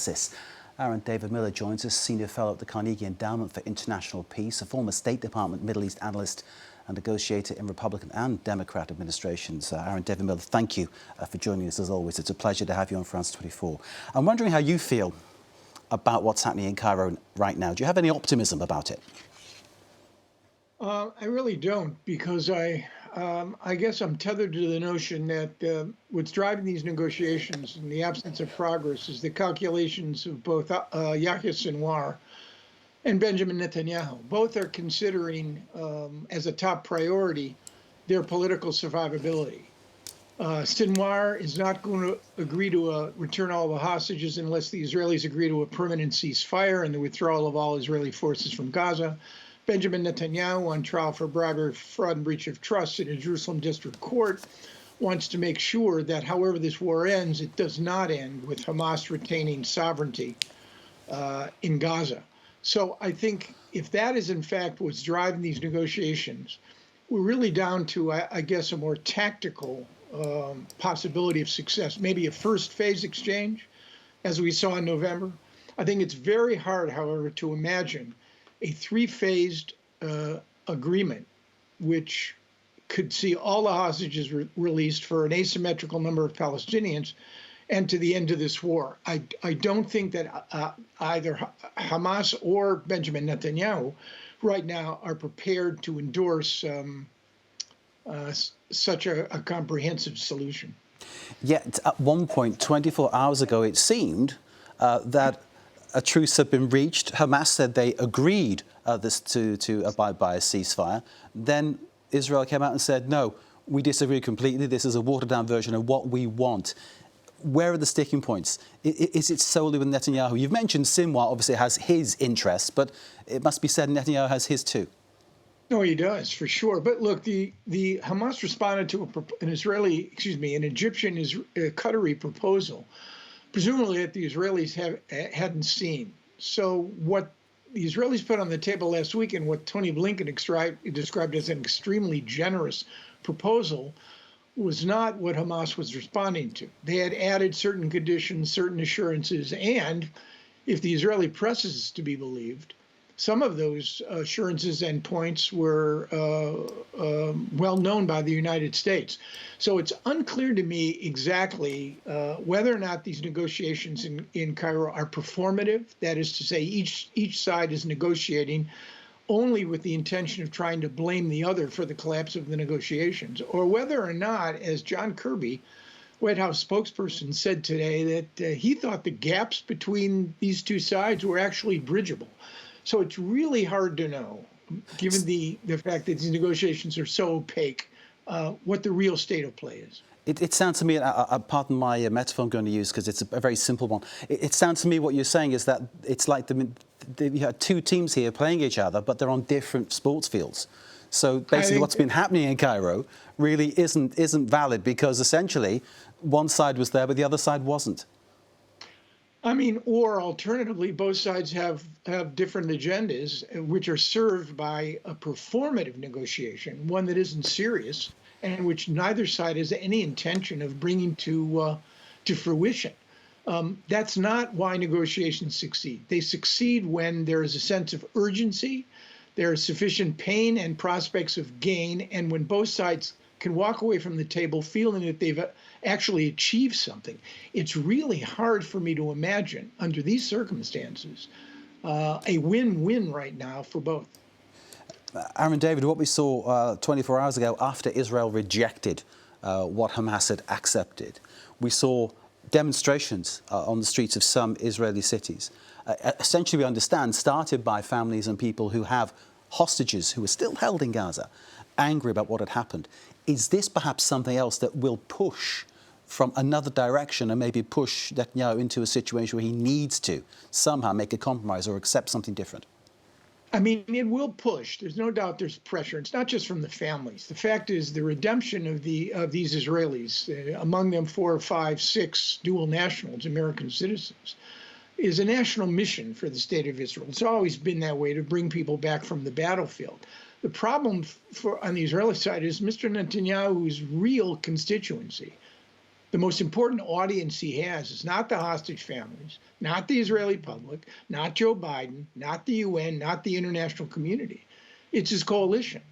analysis. Aaron David Miller joins us, Senior Fellow at the Carnegie Endowment for International Peace, a former State Department Middle East analyst and negotiator in Republican and Democrat administrations. Aaron David Miller, thank you for joining us as always. It's a pleasure to have you on France 24. I'm wondering how you feel about what's happening in Cairo right now. Do you have any optimism about it? I really don't, because I guess I'm tethered to the notion that what's driving these negotiations in the absence of progress is the calculations of both Yahya Sinwar and Benjamin Netanyahu. Both are considering as a top priority their political survivability. Sinwar is not going to agree to return all the hostages unless the Israelis agree to a permanent ceasefire and the withdrawal of all Israeli forces from Gaza. Benjamin Netanyahu, on trial for bribery, fraud, and breach of trust in a Jerusalem district court, wants to make sure that however this war ends, it does not end with Hamas retaining sovereignty in Gaza. So I think if that is in fact what's driving these negotiations, we're really down to, I guess, a more tactical possibility of success, maybe a first phase exchange, as we saw in November. I think it's very hard, however, to imagine a three-phased agreement, which could see all the hostages released for an asymmetrical number of Palestinians and to the end of this war. I don't think that either Hamas or Benjamin Netanyahu right now are prepared to endorse such a comprehensive solution. Yet at one point, 24 hours ago, it seemed that a truce had been reached. Hamas said they agreed to abide by a ceasefire. Then Israel came out and said, no, we disagree completely. This is a watered-down version of what we want. Where are the sticking points? Is it solely with Netanyahu? You've mentioned Sinwar obviously has his interests, but it must be said Netanyahu has his too. No, he does, for sure. But look, the Hamas responded to an Egyptian Qatari proposal, presumably that the Israelis hadn't seen. So what the Israelis put on the table last week and what Tony Blinken described as an extremely generous proposal was not what Hamas was responding to. They had added certain conditions, certain assurances, and if the Israeli press is to be believed, some of those assurances and points were well known by the United States. So it's unclear to me exactly whether or not these negotiations in Cairo are performative. That is to say, each side is negotiating only with the intention of trying to blame the other for the collapse of the negotiations, or whether or not, as John Kirby, White House spokesperson, said today, that he thought the gaps between these two sides were actually bridgeable. So it's really hard to know, given the fact that these negotiations are so opaque, what the real state of play is. It sounds to me, pardon my metaphor I'm going to use because it's a very simple one. It sounds to me what you're saying is that it's like you have two teams here playing each other, but they're on different sports fields. So basically what's been happening in Cairo really isn't valid because essentially one side was there, but the other side wasn't. I mean, or alternatively, both sides have different agendas, which are served by a performative negotiation, one that isn't serious, and which neither side has any intention of bringing to fruition. That's not why negotiations succeed. They succeed when there is a sense of urgency, there is sufficient pain and prospects of gain, and when both sides can walk away from the table feeling that they've actually achieved something. It's really hard for me to imagine, under these circumstances, a win-win right now for both. Aaron David, what we saw 24 hours ago after Israel rejected what Hamas had accepted, we saw demonstrations on the streets of some Israeli cities. Essentially, we understand, started by families and people who have hostages who are still held in Gaza, angry about what had happened. Is this perhaps something else that will push from another direction and maybe push Netanyahu into a situation where he needs to somehow make a compromise or accept something different? I mean, it will push. There's no doubt there's pressure. It's not just from the families. The fact is the redemption of these Israelis, among them 4, 5, 6 dual nationals, American citizens, is a national mission for the state of Israel. It's always been that way, to bring people back from the battlefield. The problem on the Israeli side is Mr. Netanyahu's real constituency The most important audience he has is not the hostage families, not the Israeli public, not Joe Biden, not the UN, not the international community. It's his coalition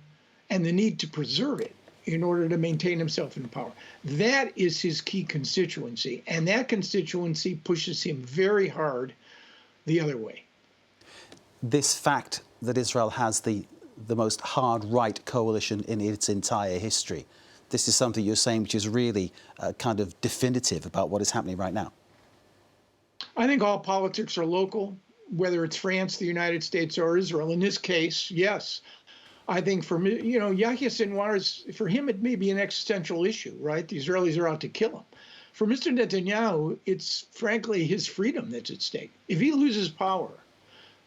and the need to preserve it in order to maintain himself in power. That is his key constituency, and that constituency pushes him very hard the other way. This fact that Israel has the most hard-right coalition in its entire history, this is something you're saying which is really kind of definitive about what is happening right now. I think all politics are local, whether it's France, the United States, or Israel. In this case, yes. I think for me, Yahya Sinwar, for him, it may be an existential issue, right? The Israelis are out to kill him. For Mr. Netanyahu, it's frankly his freedom that's at stake. If he loses power,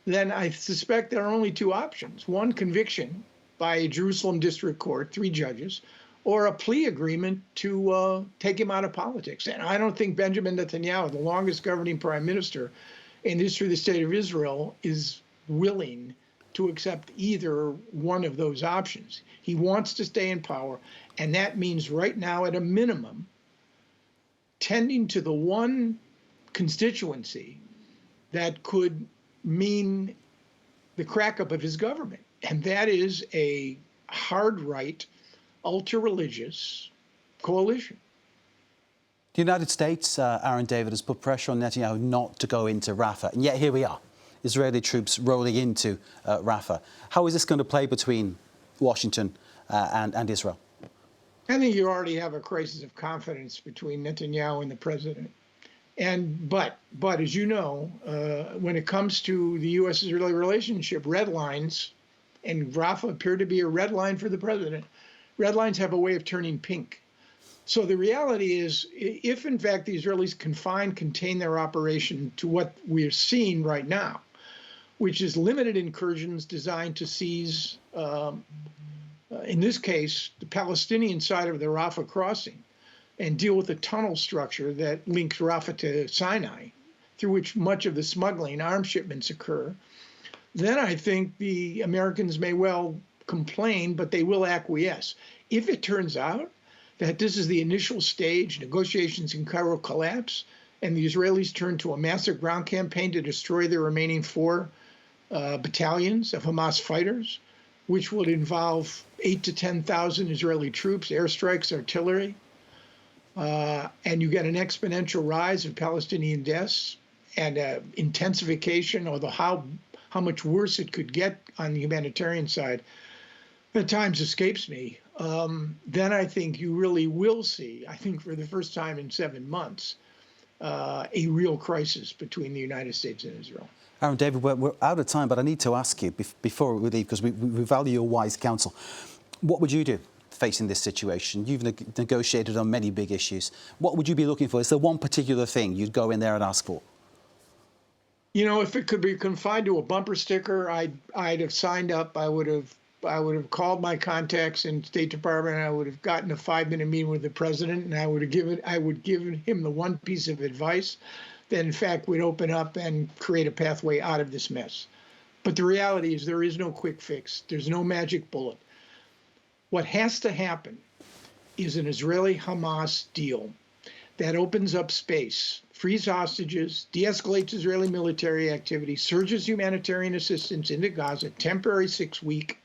then I suspect there are only two options. One, conviction by a Jerusalem district court, 3 judges, or a plea agreement to take him out of politics. And I don't think Benjamin Netanyahu, the longest governing prime minister in the history of the state of Israel, is willing to accept either one of those options. He wants to stay in power, and that means right now, at a minimum, tending to the one constituency that could mean the crack-up of his government, and that is a hard-right, ultra-religious coalition. The United States, Aaron David, has put pressure on Netanyahu not to go into Rafah, and yet here we are. Israeli troops rolling into Rafah. How is this going to play between Washington and Israel? I think you already have a crisis of confidence between Netanyahu and the president. But as you know, when it comes to the U.S.-Israeli relationship, red lines, and Rafah appear to be a red line for the president. Red lines have a way of turning pink. So the reality is, if in fact the Israelis contain their operation to what we're seeing right now, which is limited incursions designed to seize, in this case, the Palestinian side of the Rafah crossing, and deal with the tunnel structure that links Rafah to Sinai, through which much of the smuggling, arms shipments occur, then I think the Americans may well complain, but they will acquiesce. If it turns out that this is the initial stage, negotiations in Cairo collapse, and the Israelis turn to a massive ground campaign to destroy the remaining 4 battalions of Hamas fighters, which would involve 8,000 to 10,000 Israeli troops, airstrikes, artillery, and you get an exponential rise of Palestinian deaths and intensification, although how much worse it could get on the humanitarian side at times escapes me, then I think you really will see, I think for the first time in 7 months, a real crisis between the United States and Israel. Aaron David, we're out of time, but I need to ask you before we leave, because we value your wise counsel. What would you do facing this situation? You've negotiated on many big issues. What would you be looking for? Is there one particular thing you'd go in there and ask for? If it could be confined to a bumper sticker, I'd have signed up. I would have called my contacts in State Department, and I would have gotten a 5-minute meeting with the president, and I would give him the one piece of advice that in fact would open up and create a pathway out of this mess. But the reality is there is no quick fix. There's no magic bullet. What has to happen is an Israeli-Hamas deal that opens up space, frees hostages, de-escalates Israeli military activity, surges humanitarian assistance into Gaza, temporary 6-week,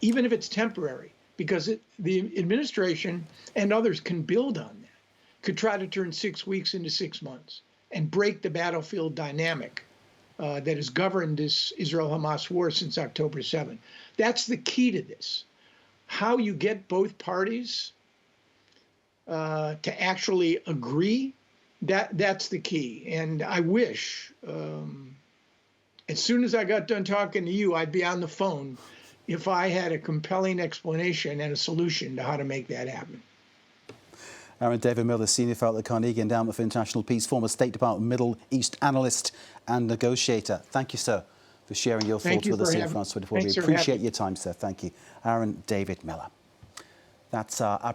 even if it's temporary, because the administration and others can build on that, could try to turn 6 weeks into 6 months and break the battlefield dynamic that has governed this Israel-Hamas war since October 7. That's the key to this. How you get both parties to actually agree, that's the key. And I wish, as soon as I got done talking to you, I'd be on the phone if I had a compelling explanation and a solution to how to make that happen. Aaron David Miller, Senior Fellow at the Carnegie Endowment for International Peace, former State Department Middle East Analyst and Negotiator. Thank you, sir, for sharing your thoughts with us here on France 24. We appreciate your time, sir. Thank you. Aaron David Miller. That's our